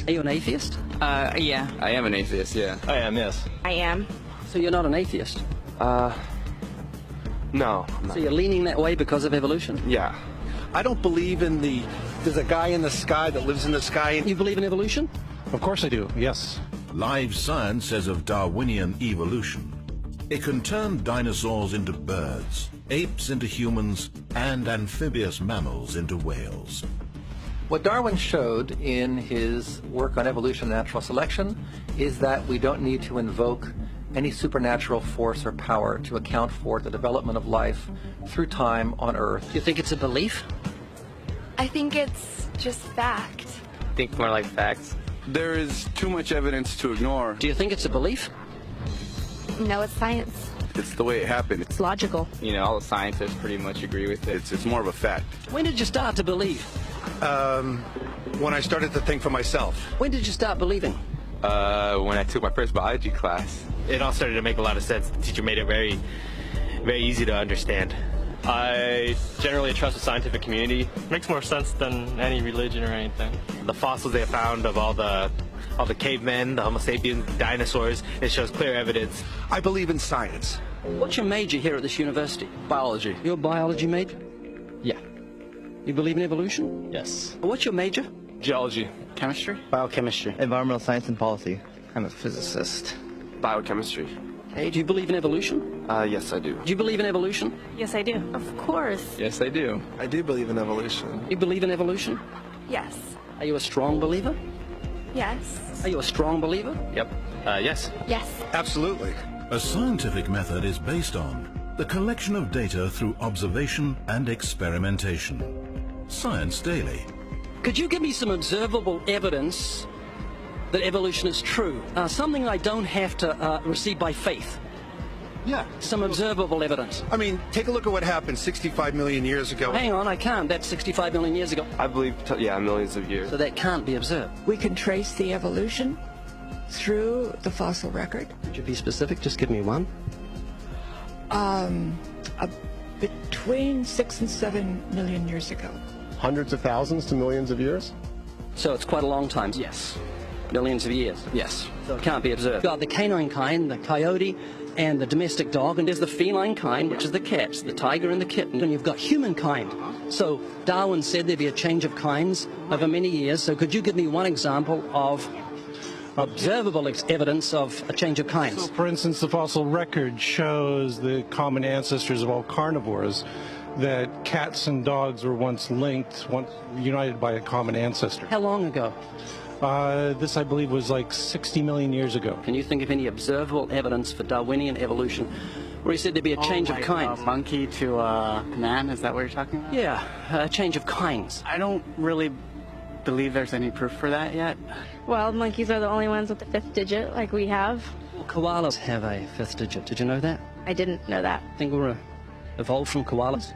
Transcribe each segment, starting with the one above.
Are you an atheist? Yeah. I am an atheist, yeah. I am, yes. I am. So you're not an atheist? No. I'm not. So you're leaning that way because of evolution? Yeah. I don't believe in there's a guy in the sky that lives in the sky. You believe in evolution? Of course I do, yes. Live science says of Darwinian evolution, it can turn dinosaurs into birds, apes into humans, and amphibious mammals into whales. What Darwin showed in his work on evolution and natural selection is that we don't need to invoke any supernatural force or power to account for the development of life through time on Earth. Do you think it's a belief? I think it's just fact. I think more like facts. There is too much evidence to ignore. Do you think it's a belief? No, it's science. It's the way it happened. It's logical. You know, all the scientists pretty much agree with it. It's more of a fact. When did you start to believe? When I started to think for myself. When did you start believing? When I took my first biology class. It all started to make a lot of sense. The teacher made it very, very easy to understand. I generally trust the scientific community. It makes more sense than any religion or anything. The fossils they found of all the cavemen, the Homo sapiens, dinosaurs, it shows clear evidence. I believe in science. What's your major here at this university? Biology. You're a biology major? Yeah. You believe in evolution? Yes. What's your major? Geology. Chemistry? Biochemistry. Environmental science and policy. I'm a physicist. Biochemistry. Hey, do you believe in evolution? Yes, I do. Do you believe in evolution? Yes, I do. Of course. Yes, I do. I do believe in evolution. You believe in evolution? Yes. Are you a strong believer? Yes. Are you a strong believer? Yep. Yes. Yes. Absolutely. A scientific method is based on the collection of data through observation and experimentation. Science Daily. Could you give me some observable evidence that evolution is true? Something I don't have to receive by faith. Yeah. Some observable evidence. I mean, take a look at what happened 65 million years ago. Hang on, I can't. That's 65 million years ago. I believe, millions of years. So that can't be observed. We can trace the evolution through the fossil record. Could you be specific? Just give me one. Between 6 and 7 million years ago. Hundreds of thousands to millions of years? So it's quite a long time. Yes. Millions of years. Yes. So it can't be observed. You've got the canine kind, the coyote, and the domestic dog, and there's the feline kind, which is the cats, the tiger and the kitten, and you've got humankind. So Darwin said there'd be a change of kinds over many years, so could you give me one example of observable evidence of a change of kinds? So, for instance, the fossil record shows the common ancestors of all carnivores, that cats and dogs were once linked, once united by a common ancestor. How long ago? This, I believe, was like 60 million years ago. Can you think of any observable evidence for Darwinian evolution where he said there'd be a change of kinds? Monkey to man, is that what you're talking about? Yeah, a change of kinds. I don't really believe there's any proof for that yet. Well, monkeys are the only ones with the 5th digit like we have. Koalas have a 5th digit. Did you know that? I didn't know that. Think we're evolved from koalas?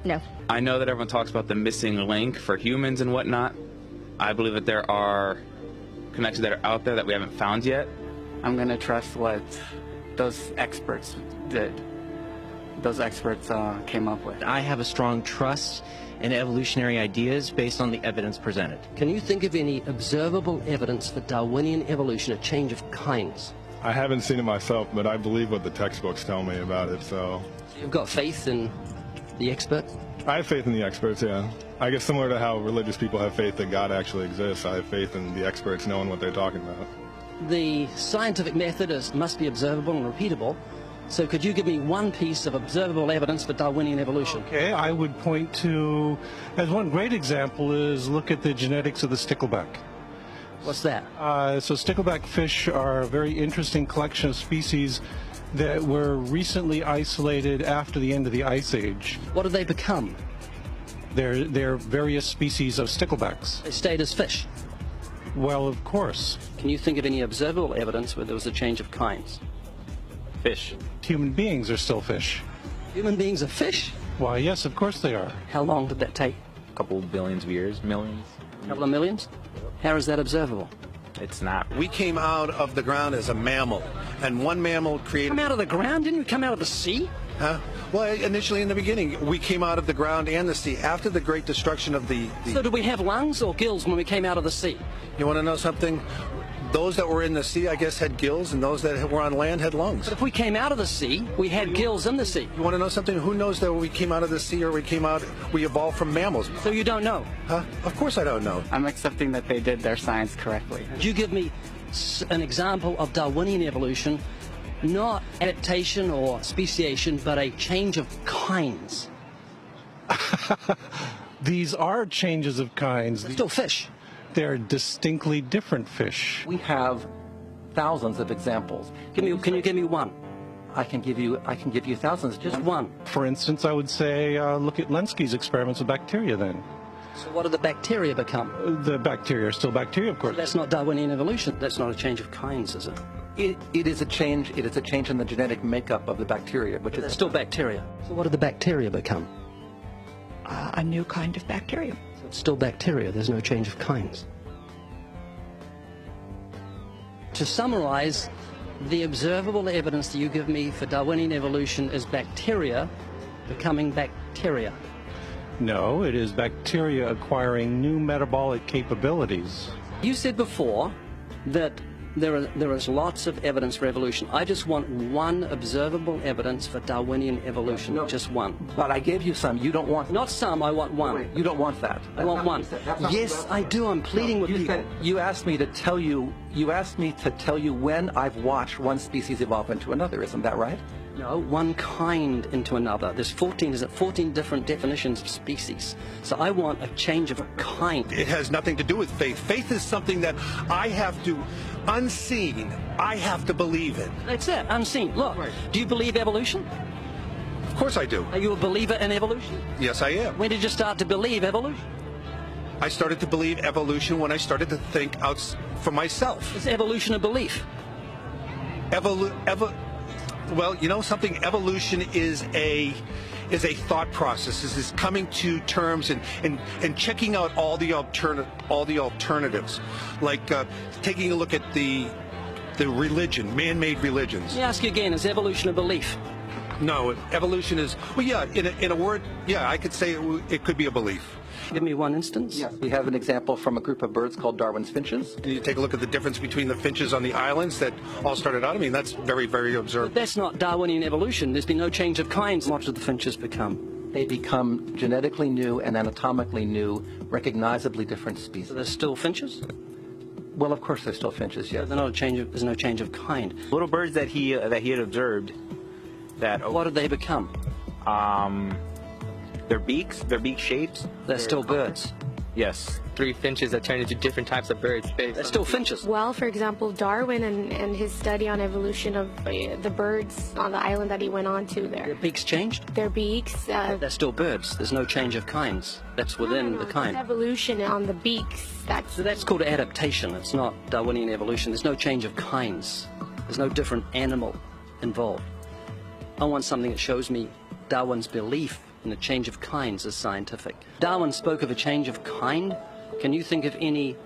No. I know that everyone talks about the missing link for humans and whatnot. I believe that there are connections that are out there that we haven't found yet. I'm going to trust what those experts did. Those experts came up with. I have a strong trust in evolutionary ideas based on the evidence presented. Can you think of any observable evidence for Darwinian evolution, a change of kinds? I haven't seen it myself, but I believe what the textbooks tell me about it, so... You've got faith in the expert? I have faith in the experts, yeah. I guess similar to how religious people have faith that God actually exists, I have faith in the experts knowing what they're talking about. The scientific method must be observable and repeatable. So could you give me one piece of observable evidence for Darwinian evolution? Okay, I would point to, as one great example is look at the genetics of the stickleback. What's that? So stickleback fish are a very interesting collection of species that were recently isolated after the end of the Ice Age. What did they become? They're various species of sticklebacks. They stayed as fish? Well, of course. Can you think of any observable evidence where there was a change of kinds? Fish. Human beings are still fish. Human beings are fish? Why, yes, of course they are. How long did that take? A couple billions of years, millions. A couple of millions? How is that observable? It's not. We came out of the ground as a mammal, and one mammal created... Come out of the ground? Didn't you come out of the sea? Huh? Well, initially in the beginning, we came out of the ground and the sea. After the great destruction of the... So did we have lungs or gills when we came out of the sea? You want to know something? Those that were in the sea, I guess, had gills, and those that were on land had lungs. But if we came out of the sea, we had gills in the sea. You want to know something? Who knows that we came out of the sea or we evolved from mammals? So you don't know? Huh? Of course I don't know. I'm accepting that they did their science correctly. Could you give me an example of Darwinian evolution, not adaptation or speciation, but a change of kinds? These are changes of kinds. They're still fish. They're distinctly different fish. We have thousands of examples. Can you give me one? I can give you thousands. Just one. For instance, I would say look at Lenski's experiments with bacteria then. So what do the bacteria become? The bacteria are still bacteria, of course. So that's not Darwinian evolution. That's not a change of kinds, is it? It is a change. It is a change in the genetic makeup of the bacteria, which is still bacteria. So what do the bacteria become? A new kind of bacterium. So it's still bacteria. There's no change of kinds. To summarize, the observable evidence that you give me for Darwinian evolution is bacteria becoming bacteria. No, it is bacteria acquiring new metabolic capabilities. You said before that there is lots of evidence for evolution. I just want one observable evidence for Darwinian evolution, just one. But I gave you some. You don't want... Not some, I want one. Wait, you don't want that. I want one. Yes, I do. I'm pleading with you. You asked me to tell you when I've watched one species evolve into another. Isn't that right? No, one kind into another. There's 14 different definitions of species. So I want a change of kind. It has nothing to do with faith. Faith is something that I have to, unseen, I have to believe in. That's it, unseen. Look, do you believe evolution? Of course I do. Are you a believer in evolution? Yes, I am. When did you start to believe evolution? I started to believe evolution when I started to think out for myself. Is evolution a belief? Well, you know something? Evolution is a thought process. This is coming to terms and checking out all the alternatives, like taking a look at the religion, man-made religions. Let me ask you again: is evolution a belief? No, evolution is, well, yeah, in a word, yeah, I could say it could be a belief. Give me one instance. Yes, we have an example from a group of birds called Darwin's finches. You take a look at the difference between the finches on the islands that all started out. I mean, that's very, very observed. But that's not Darwinian evolution. There's been no change of kinds. What do the finches become? They become genetically new and anatomically new, recognizably different species. So they're still finches? Well, of course they're still finches, yes. They're not there's no change of kind. Little birds that he had observed that... What did they become? Their beak shapes. They're still birds. Yes. 3 finches that turn into different types of birds. They're still finches. Well, for example, Darwin and his study on evolution of the birds on the island that he went on to there. Their beaks changed? Their beaks. They're still birds. There's no change of kinds. That's within the kind. Evolution on the beaks. So that's called adaptation. It's not Darwinian evolution. There's no change of kinds. There's no different animal involved. I want something that shows me Darwin's belief in a change of kinds is scientific. Darwin spoke of a change of kind. Can you think of any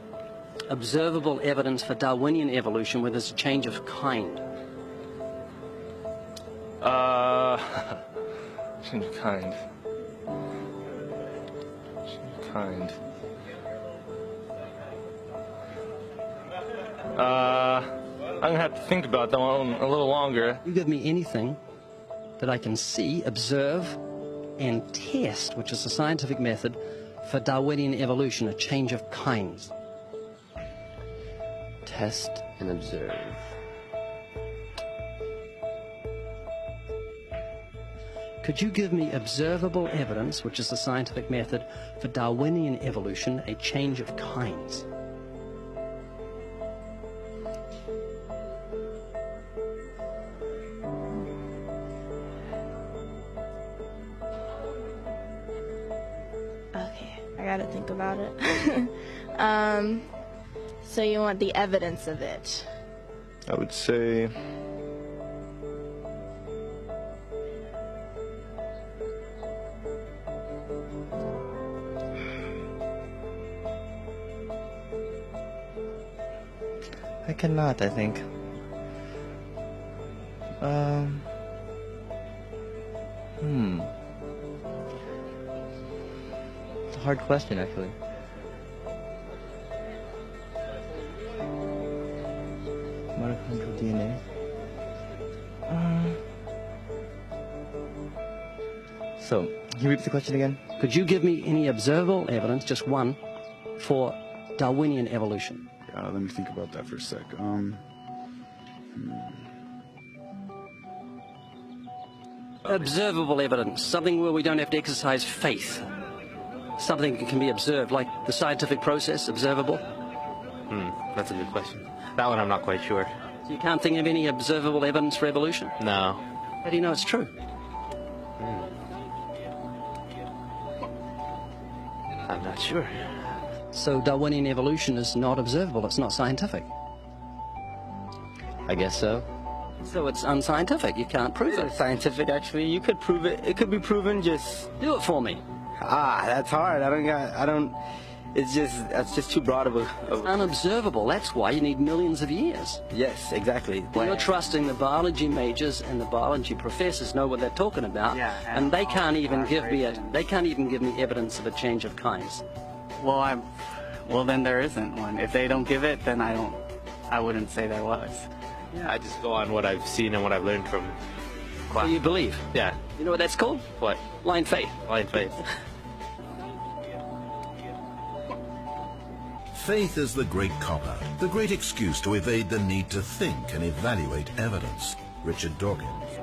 observable evidence for Darwinian evolution where there's a change of kind? Change of kind. I'm gonna have to think about that one a little longer. You give me anything that I can see, observe, and test, which is a scientific method for Darwinian evolution, a change of kinds. Test and observe. Could you give me observable evidence, which is the scientific method for Darwinian evolution, a change of kinds? I gotta think about it. So you want the evidence of it? I would say I cannot, I think. hard question, actually. Mitochondrial DNA. So, can you repeat the question again? Could you give me any observable evidence, just one, for Darwinian evolution? Let me think about that for a sec. Observable evidence, something where we don't have to exercise faith. Something that can be observed, like the scientific process, observable. That's a good question. That one I'm not quite sure. So you can't think of any observable evidence for evolution? No. How do you know it's true? I'm not sure. So Darwinian evolution is not observable, it's not scientific. I guess so. So it's unscientific, you can't prove it. It's scientific, actually. You could prove it. It could be proven, just... Do it for me. That's hard. That's just too broad of a... It's unobservable, that's why you need millions of years. Yes, exactly. You're trusting the biology majors and the biology professors know what they're talking about, and they can't even give me evidence of a change of kinds. Well, then there isn't one. If they don't give it, then I wouldn't say there was. Yeah, I just go on what I've seen and what I've learned from class. So you believe? Yeah. You know what that's called? What? Blind faith. Blind faith. Faith is the great cop-out, the great excuse to evade the need to think and evaluate evidence. Richard Dawkins.